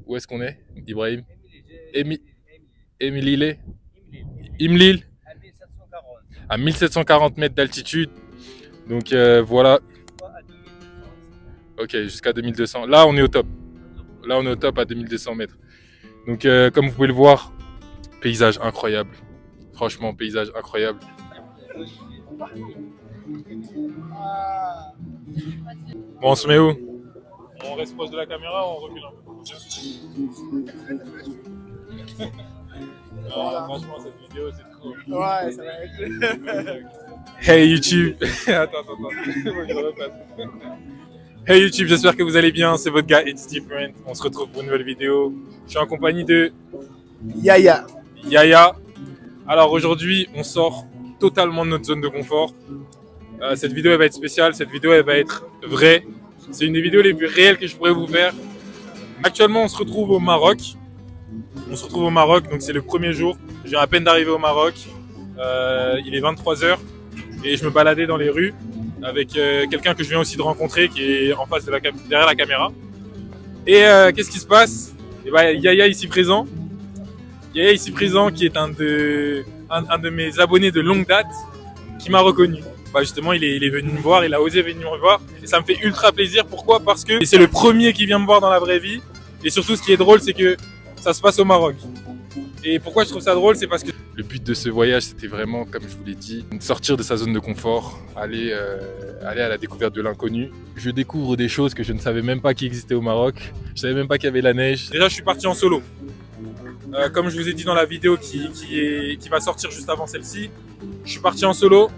Où est-ce qu'on est, Ibrahim? Émilile? Imlil? À 1740 mètres d'altitude. Donc voilà. Ok, jusqu'à 2200. Là, on est au top. Là, on est au top à 2200 mètres. Donc, comme vous pouvez le voir, paysage incroyable. Franchement, paysage incroyable. Bon, on se met où? On reste proche de la caméra ou on recule un peu? Franchement, cette vidéo, c'est trop. Ouais, ça va être. Hey YouTube. Attends. Hey YouTube, j'espère que vous allez bien. C'est votre gars It's Different. On se retrouve pour une nouvelle vidéo. Je suis en compagnie de Yaya. Alors aujourd'hui, on sort totalement de notre zone de confort. Cette vidéo elle va être spéciale, cette vidéo elle va être vraie. C'est une des vidéos les plus réelles que je pourrais vous faire. Actuellement, on se retrouve au Maroc. Donc c'est le premier jour. Je viens à peine d'arriver au Maroc. Il est 23 h et je me baladais dans les rues avec quelqu'un que je viens aussi de rencontrer qui est en face de derrière la caméra. Et qu'est-ce qui se passe? Et ben, Yaya ici présent. Yaya ici présent qui est un de mes abonnés de longue date qui m'a reconnu. Bah justement, il est venu me voir, il a osé venir me voir et ça me fait ultra plaisir. Pourquoi? Parce que c'est le premier qui vient me voir dans la vraie vie et surtout ce qui est drôle c'est que ça se passe au Maroc. Et pourquoi je trouve ça drôle, c'est parce que le but de ce voyage c'était vraiment, comme je vous l'ai dit, sortir de sa zone de confort, aller à la découverte de l'inconnu. Je découvre des choses que je ne savais même pas qui existaient au Maroc. Je savais même pas qu'il y avait la neige. Déjà je suis parti en solo. Comme je vous ai dit dans la vidéo qui va sortir juste avant celle-ci, je suis parti en solo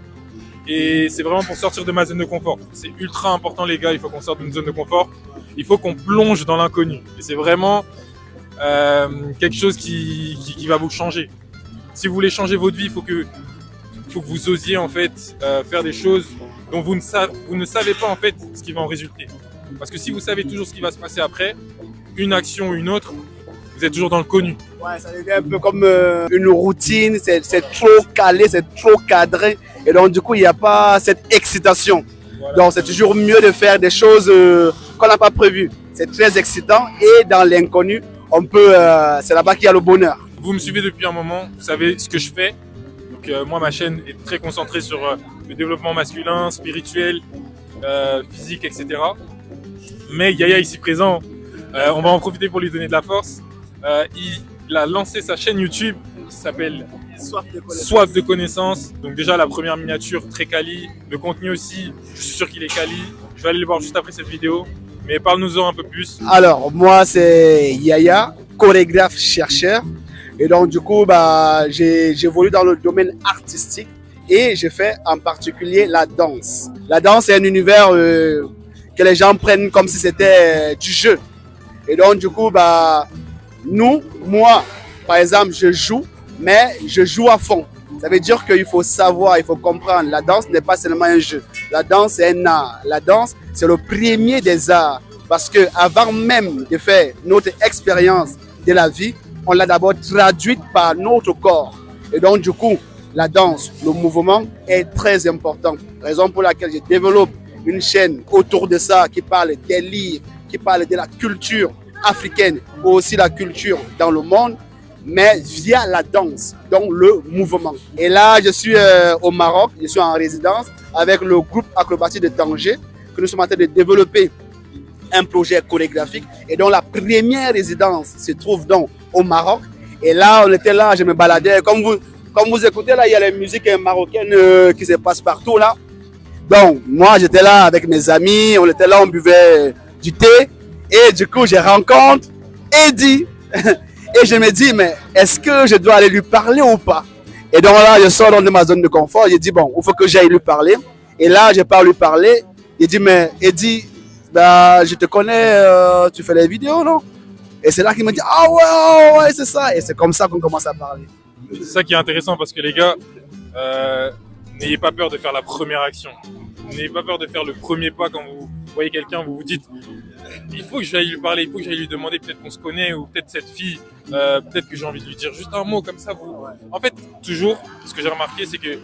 et c'est vraiment pour sortir de ma zone de confort. C'est ultra important les gars, il faut qu'on sorte d'une zone de confort, il faut qu'on plonge dans l'inconnu. Et c'est vraiment quelque chose qui va vous changer. Si vous voulez changer votre vie, il faut que vous osiez en fait faire des choses dont vous ne savez pas en fait ce qui va en résulter. Parce que si vous savez toujours ce qui va se passer après, une action ou une autre, vous êtes toujours dans le connu. Ouais, ça devient un peu comme une routine, c'est trop calé, c'est trop cadré. Et donc, du coup, il n'y a pas cette excitation. Voilà. Donc, c'est toujours mieux de faire des choses qu'on n'a pas prévues. C'est très excitant et dans l'inconnu, c'est là-bas qu'il y a le bonheur. Vous me suivez depuis un moment, vous savez ce que je fais. Donc, moi, ma chaîne est très concentrée sur le développement masculin, spirituel, physique, etc. Mais Yaya ici présent, on va en profiter pour lui donner de la force. Il a lancé sa chaîne YouTube qui s'appelle Soif de connaissances. Donc déjà la première miniature très quali, le contenu aussi, je suis sûr qu'il est quali. Je vais aller le voir juste après cette vidéo, mais parle-nous-en un peu plus. Alors moi c'est Yaya, chorégraphe chercheur, et donc du coup j'évolue dans le domaine artistique et je fais en particulier la danse. La danse est un univers que les gens prennent comme si c'était du jeu, et donc du coup moi, par exemple, je joue, mais je joue à fond. Ça veut dire qu'il faut savoir, il faut comprendre. La danse n'est pas seulement un jeu. La danse, c'est un art. La danse, c'est le premier des arts. Parce que avant même de faire notre expérience de la vie, on l'a d'abord traduite par notre corps. Et donc, du coup, la danse, le mouvement est très important. Raison pour laquelle je développe une chaîne autour de ça qui parle des livres, qui parle de la culture africaine, ou aussi la culture dans le monde, mais via la danse, donc le mouvement. Et là, je suis au Maroc, je suis en résidence avec le groupe acrobatique de Tanger, que nous sommes en train de développer un projet chorégraphique. Et donc la première résidence se trouve donc au Maroc. Et là, on était là, je me baladais. Comme vous écoutez, là, il y a les musiques marocaines qui se passent partout là. Donc, moi, j'étais là avec mes amis, on était là, on buvait du thé. Et du coup, je rencontre Eddie. Et je me dis, mais est-ce que je dois aller lui parler ou pas? Et donc là, je sors de ma zone de confort. Je dis, bon, il faut que j'aille lui parler. Et là, je pars lui parler. Il dit, mais Eddie, je te connais, tu fais des vidéos, non? Et c'est là qu'il me dit, ah ouais, c'est ça. Et c'est comme ça qu'on commence à parler. C'est ça qui est intéressant parce que les gars, n'ayez pas peur de faire la première action. N'ayez pas peur de faire le premier pas quand vous voyez quelqu'un, vous vous dites il faut que j'aille lui parler, il faut que j'aille lui demander, peut-être qu'on se connaît ou peut-être cette fille, peut-être que j'ai envie de lui dire juste un mot comme ça. En fait, toujours, ce que j'ai remarqué, c'est que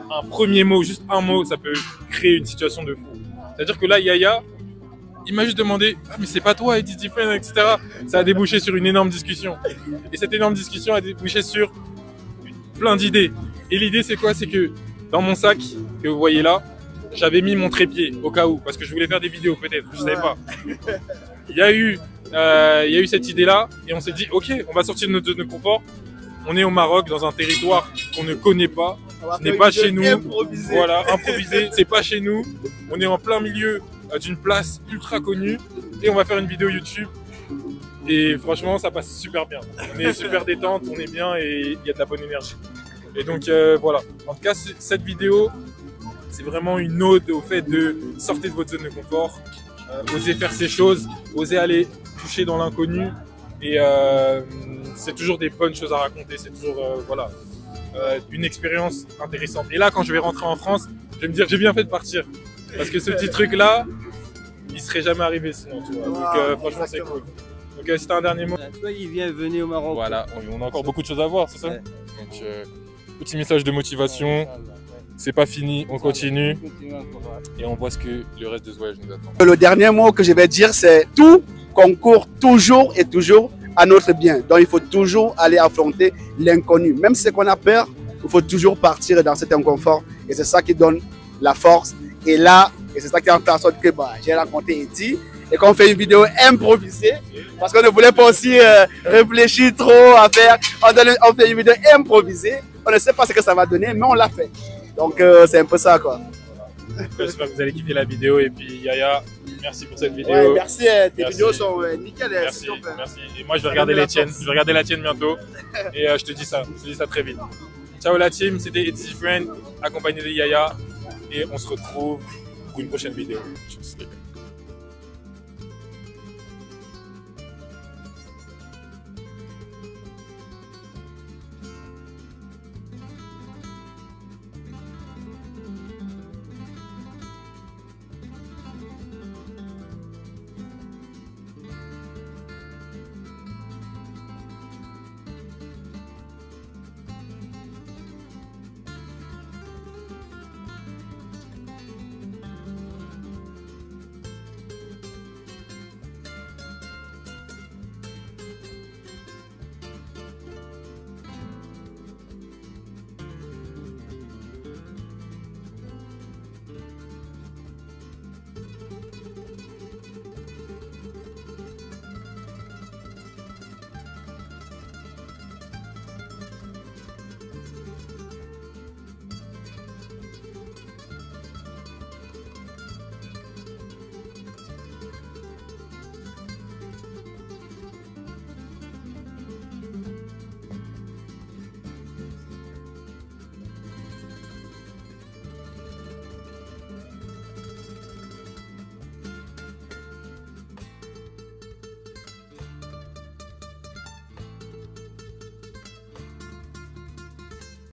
un premier mot, juste un mot, ça peut créer une situation de fou. C'est-à-dire que là, Yaya, Il m'a juste demandé « Ah mais c'est pas toi, It's Different, etc. » Ça a débouché sur une énorme discussion. Et cette énorme discussion a débouché sur plein d'idées. Et l'idée c'est quoi? C'est que dans mon sac que vous voyez là, j'avais mis mon trépied au cas où, parce que je voulais faire des vidéos peut-être, je savais pas. Il y a eu cette idée-là et on s'est dit ok, on va sortir de notre zone de confort. On est au Maroc, dans un territoire qu'on ne connaît pas, ce n'est pas chez nous. Voilà, improvisé, c'est pas chez nous. On est en plein milieu d'une place ultra connue et on va faire une vidéo YouTube. Et franchement, ça passe super bien. On est super détente, on est bien et il y a de la bonne énergie. Et donc voilà. En tout cas, cette vidéo, c'est vraiment une ode au fait de sortir de votre zone de confort, oser faire ces choses, oser aller toucher dans l'inconnu. Et c'est toujours des bonnes choses à raconter, c'est toujours voilà, une expérience intéressante. Et là, quand je vais rentrer en France, je vais me dire j'ai bien fait de partir. Parce que ce petit truc-là, il serait jamais arrivé sinon, tu vois. Donc franchement, c'est cool. Donc si t'as un dernier mot. Toi, il vient venir au Maroc. Voilà, on a encore beaucoup de choses à voir, c'est ça? Ouais. Donc petit message de motivation, c'est pas fini, on continue et on voit ce que le reste de ce voyage nous attend. Le dernier mot que je vais dire, c'est tout concourt toujours et toujours à notre bien. Donc il faut toujours aller affronter l'inconnu. Même si on a peur, il faut toujours partir dans cet inconfort. Et c'est ça qui donne la force. Et là, et c'est ça qui a fait en sorte que j'ai rencontré Eddie et qu'on fait une vidéo improvisée. Parce qu'on ne voulait pas aussi réfléchir trop à faire. On fait une vidéo improvisée. On ne sait pas ce que ça va donner, mais on l'a fait. Donc c'est un peu ça quoi. J'espère que vous allez kiffer la vidéo et puis Yaya, merci pour cette vidéo. Ouais, merci, tes vidéos sont nickel. Merci, merci. Et moi je vais regarder les tiennes, je vais regarder la tienne bientôt et je te dis ça très vite. Ciao la team, c'était It's Different accompagné de Yaya et on se retrouve pour une prochaine vidéo. Tchuss, les gars.